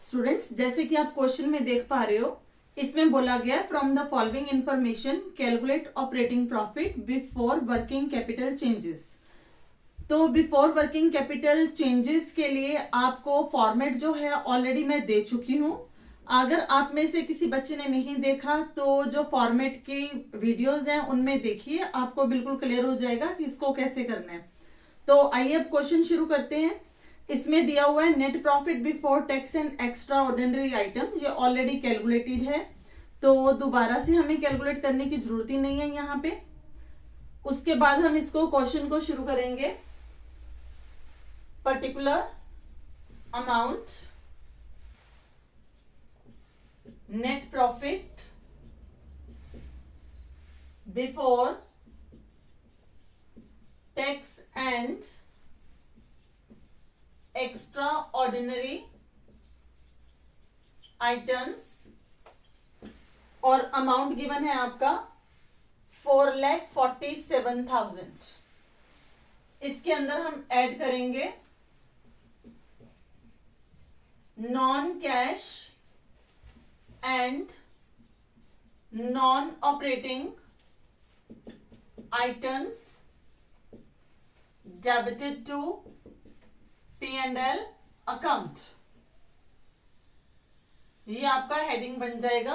Students, जैसे कि आप क्वेश्चन में देख पा रहे हो, इसमें बोला गया from the following information calculate operating profit before working capital changes. तो बिफोर वर्किंग कैपिटल चेंजेस के लिए आपको फॉर्मेट जो है ऑलरेडी मैं दे चुकी हूं। अगर आप में से किसी बच्चे ने नहीं देखा तो जो फॉर्मेट की वीडियोस हैं उनमें देखिए, आपको बिल्कुल क्लियर हो जाएगा कि इसको कैसे करना है। तो आइए अब क्वेश्चन शुरू करते हैं। इसमें दिया हुआ है net profit before tax and extra ordinary item, ये ऑलरेडी कैलकुलेटेड है तो दोबारा से हमें कैलकुलेट करने की जरूरत ही नहीं है यहाँ पे। उसके बाद हम इसको क्वेश्चन को शुरू करेंगे। Particular amount net profit before tax and extra ordinary items, और अमाउंट गिवन है आपका 4,47,000। इसके अंदर हम ऐड करेंगे non cash and non operating items debited to P&L account. ये आपका हेडिंग बन जाएगा।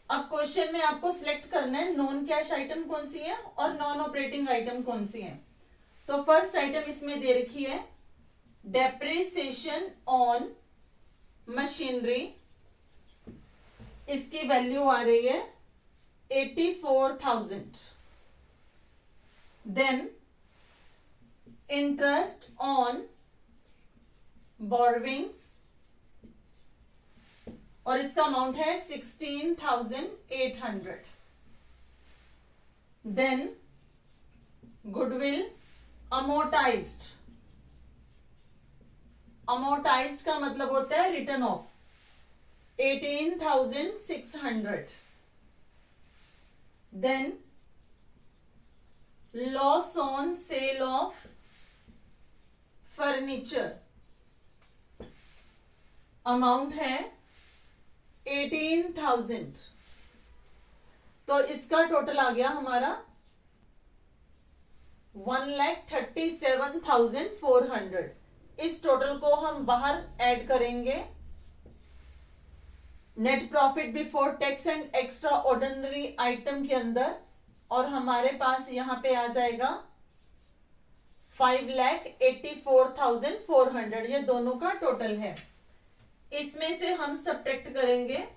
अब क्वेश्चन में आपको सिलेक्ट करना है नॉन कैश आइटम कौन सी है और नॉन ऑपरेटिंग आइटम कौन सी है। तो फर्स्ट आइटम इसमें दे रखी है डेप्रिसिएशन ऑन मशीनरी, इसकी वैल्यू आ रही है 84,000। देन इंटरेस्ट ऑन बोरविंग्स, और इसका अमाउंट है 16,800। देन गुडविल अमोर्टाइज्ड, अमोर्टाइज्ड का मतलब होता है return of, 18,600। Then loss on sale of furniture, amount है 18,000। तो इसका टोटल आ गया हमारा 1,37,400। इस टोटल को हम बाहर ऐड करेंगे net profit before tax and extra ordinary item के अंदर, और हमारे पास यहां पे आ जाएगा 5,84,400। ये दोनों का टोटल है। इसमें से हम सब्ट्रैक्ट करेंगे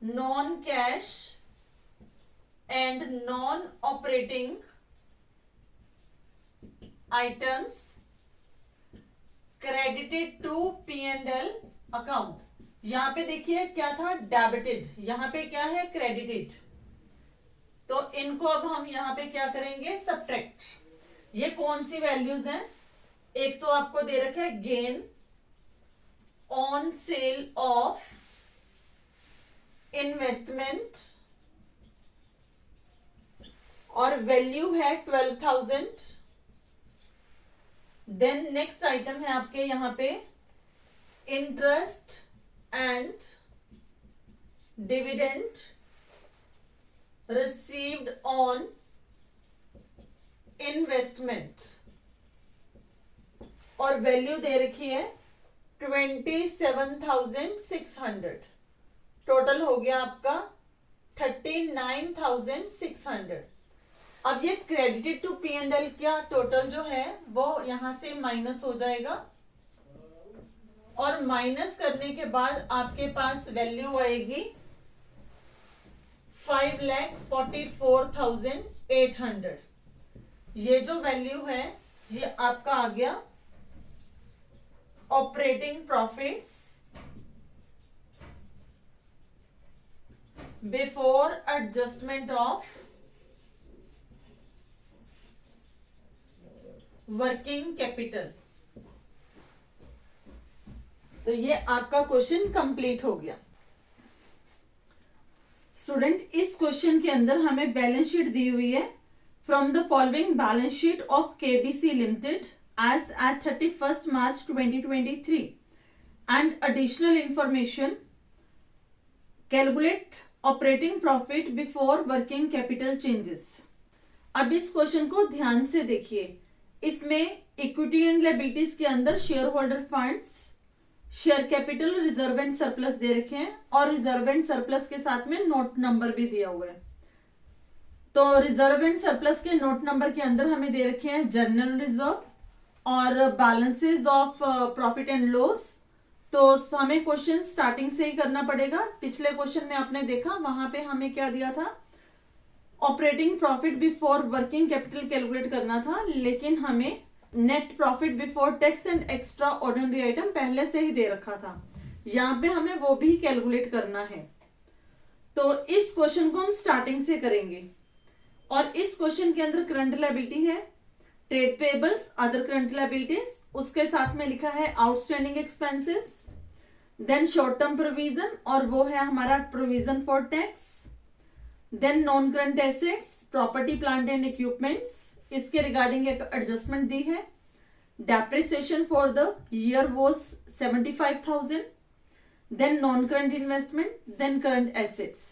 non cash and non operating items credited to P&L account. यहां पे देखिए क्या था, डेबिटेड, यहां पे क्या है, क्रेडिटेड। तो इनको अब हम यहां पे क्या करेंगे, सब्ट्रैक्ट। ये कौन सी वैल्यूज हैं, एक तो आपको दे रखा है gain on sale of investment, और वैल्यू है 12,000। देन नेक्स्ट आइटम है आपके यहां पे interest and dividend received on investment, और वैल्यू दे रखी है 27,600। टोटल हो गया आपका 39,600। अब ये क्रेडिटेड टू P&L का टोटल जो है वो यहां से माइनस हो जाएगा, और माइनस करने के बाद आपके पास वैल्यू आएगी 5,44,800। ये जो वैल्यू है ये आपका आ गया operating profits before adjustment of working capital. तो ये आपका क्वेश्चन कंप्लीट हो गया। स्टूडेंट, इस क्वेश्चन के अंदर हमें बैलेंस शीट दी हुई है from the following balance sheet of KBC limited as at 31st March 2023. And additional information, calculate operating profit before working capital changes. अब इस क्वेश्चन को ध्यान से देखिए। इसमें इक्विटी एंड लायबिलिटीज के अंदर shareholder funds, share capital, reserve and surplus दे रखे हैं और रिजर्व एंड सरप्लस के साथ में नोट नंबर भी दिया हुआ है। तो रिजर्व एंड सरप्लस के नोट नंबर के अंदर हमें दे रखे हैं जनरल रिजर्व और balances of profit and loss. तो हमें क्वेश्चन स्टार्टिंग से ही करना पड़ेगा। पिछले क्वेश्चन में आपने देखा, वहां पे हमें क्या दिया था, operating profit before working capital calculate करना था, लेकिन हमें net profit before tax and extra ordinary item पहले से ही दे रखा था। यहां पे हमें वो भी कैलकुलेट करना है। तो इस क्वेश्चन को हम स्टार्टिंग से करेंगे और इस क्वेश्चन के अंदर करंट लायबिलिटी है, trade payables, other current liabilities, उसके साथ में लिखा है outstanding expenses, then short term provision और वो है हमारा provision for tax, then non current assets, property plant and equipments, इसके रिगार्डिंग एक एडजस्टमेंट दी है, depreciation for the year was 75,000, then non current investment, then current assets.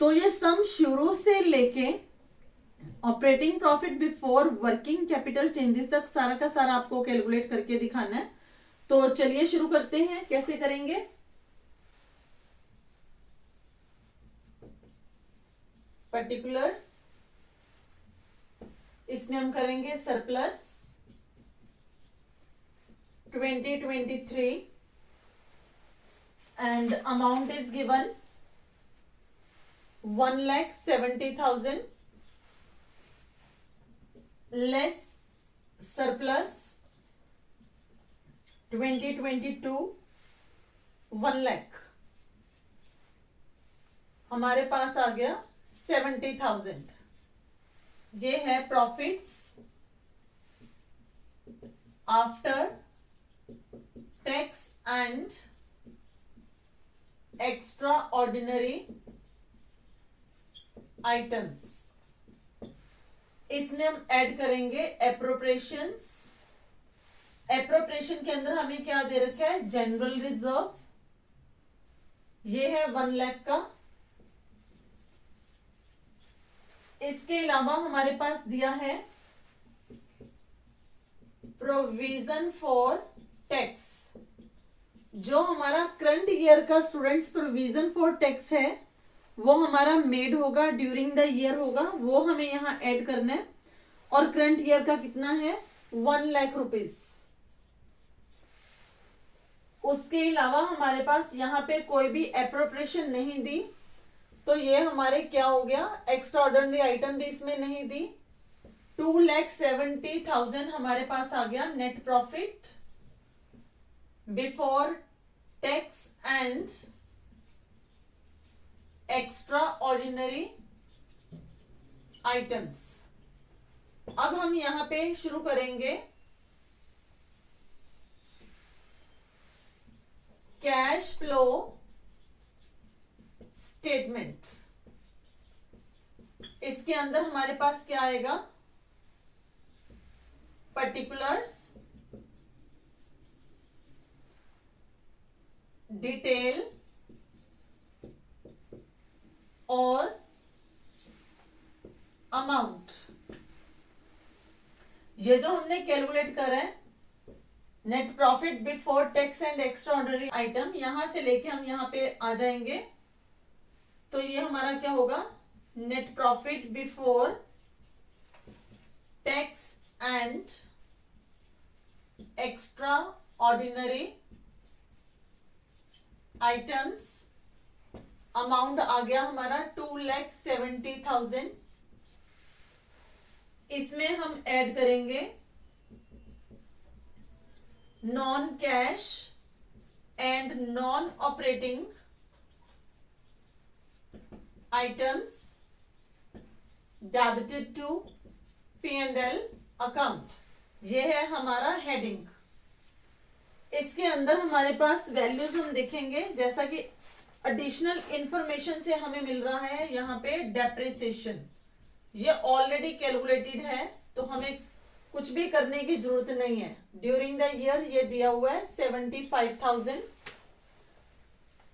तो ये सम शुरू से लेके operating profit before working capital changes तक सारा का सारा आपको कैलकुलेट करके दिखाना है। तो चलिए शुरू करते हैं। कैसे करेंगे? पर्टिकुलर्स, इसमें हम करेंगे surplus 2023 and amount is given 1,70,000 less surplus 2022 1 lakh, हमारे पास आ गया 70,000। ये है profits after tax and extra ordinary items. इसमें हम ऐड करेंगे एप्रोप्रिएशंस। एप्रोप्रिएशन के अंदर हमें क्या दे रखा है, जनरल रिजर्व, ये है 1 लाख का। इसके अलावा हमारे पास दिया है प्रोविजन फॉर टैक्स। जो हमारा करंट ईयर का स्टूडेंट्स प्रोविजन फॉर टैक्स है वो हमारा मेड होगा, ड्यूरिंग द ईयर होगा, वो हमें यहाँ ऐड करना है। और करंट ईयर का कितना है, 1 लाख रुपीज। उसके अलावा हमारे पास यहाँ पे कोई भी एप्रोप्रिएशन नहीं दी, तो ये हमारे क्या हो गया, एक्स्ट्रा ऑर्डिनरी आइटम भी इसमें नहीं दी। 2,70,000 हमारे पास आ गया net profit before tax and extra ordinary items. अब हम यहां पे शुरू करेंगे कैश फ्लो स्टेटमेंट। इसके अंदर हमारे पास क्या आएगा, पर्टिकुलर्स, डिटेल और अमाउंट। ये जो हमने कैलकुलेट करा है net profit before tax and extra ordinary item, यहां से लेके हम यहां पे आ जाएंगे। तो ये हमारा क्या होगा, net profit before tax and extra ordinary items. Amount आ गया हमारा 2,70,000। इसमें हम ऐड करेंगे non cash and non operating items debited to P&L account. ये है हमारा हेडिंग। इसके अंदर हमारे पास वैल्यूज हम देखेंगे, जैसा कि एडिशनल इंफॉर्मेशन से हमें मिल रहा है यहाँ पे डेप्रिसिएशन, ये ऑलरेडी कैलकुलेटेड है, तो हमें कुछ भी करने की जरूरत नहीं है। ड्यूरिंग द ईयर ये दिया हुआ है 75,000।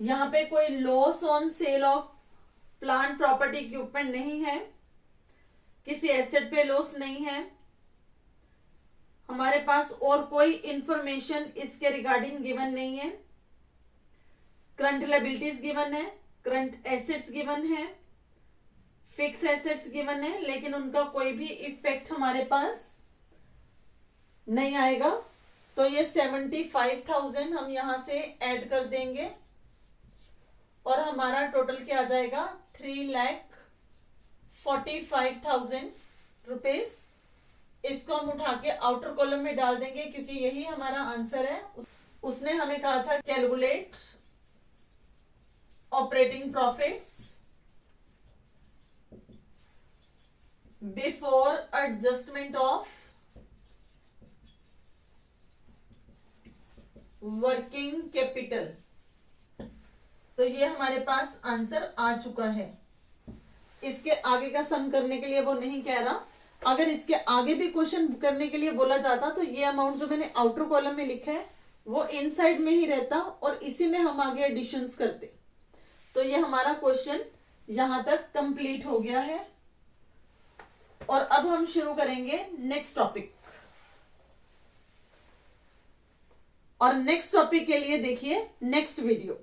यहाँ पे कोई loss on sale of plant property equipment नहीं है, किसी एसेट पे लॉस नहीं है। हमारे पास और कोई इंफॉर्मेशन इसके रिगार्डिंग गिवन नहीं है। करंट लायबिलिटीज गिवन है, करंट एसेट्स गिवन है, फिक्स एसेट्स गिवन है, लेकिन उनका कोई भी इफेक्ट हमारे पास नहीं आएगा। तो ये 75,000 हम यहां से ऐड कर देंगे और हमारा टोटल क्या आ जाएगा 3,45,000 रुपीज। इसको हम उठा के आउटर कॉलम में डाल देंगे क्योंकि यही हमारा आंसर है। उसने हमें कहा था calculate operating profits before adjustment of working capital. तो ये हमारे पास आंसर आ चुका है। इसके आगे का सम करने के लिए वो नहीं कह रहा। अगर इसके आगे भी क्वेश्चन करने के लिए बोला जाता तो ये अमाउंट जो मैंने आउटर कॉलम में लिखा है वो इनसाइड में ही रहता और इसी में हम आगे एडिशंस करते। तो ये हमारा क्वेश्चन यहां तक कंप्लीट हो गया है और अब हम शुरू करेंगे नेक्स्ट टॉपिक। और नेक्स्ट टॉपिक के लिए देखिए नेक्स्ट वीडियो।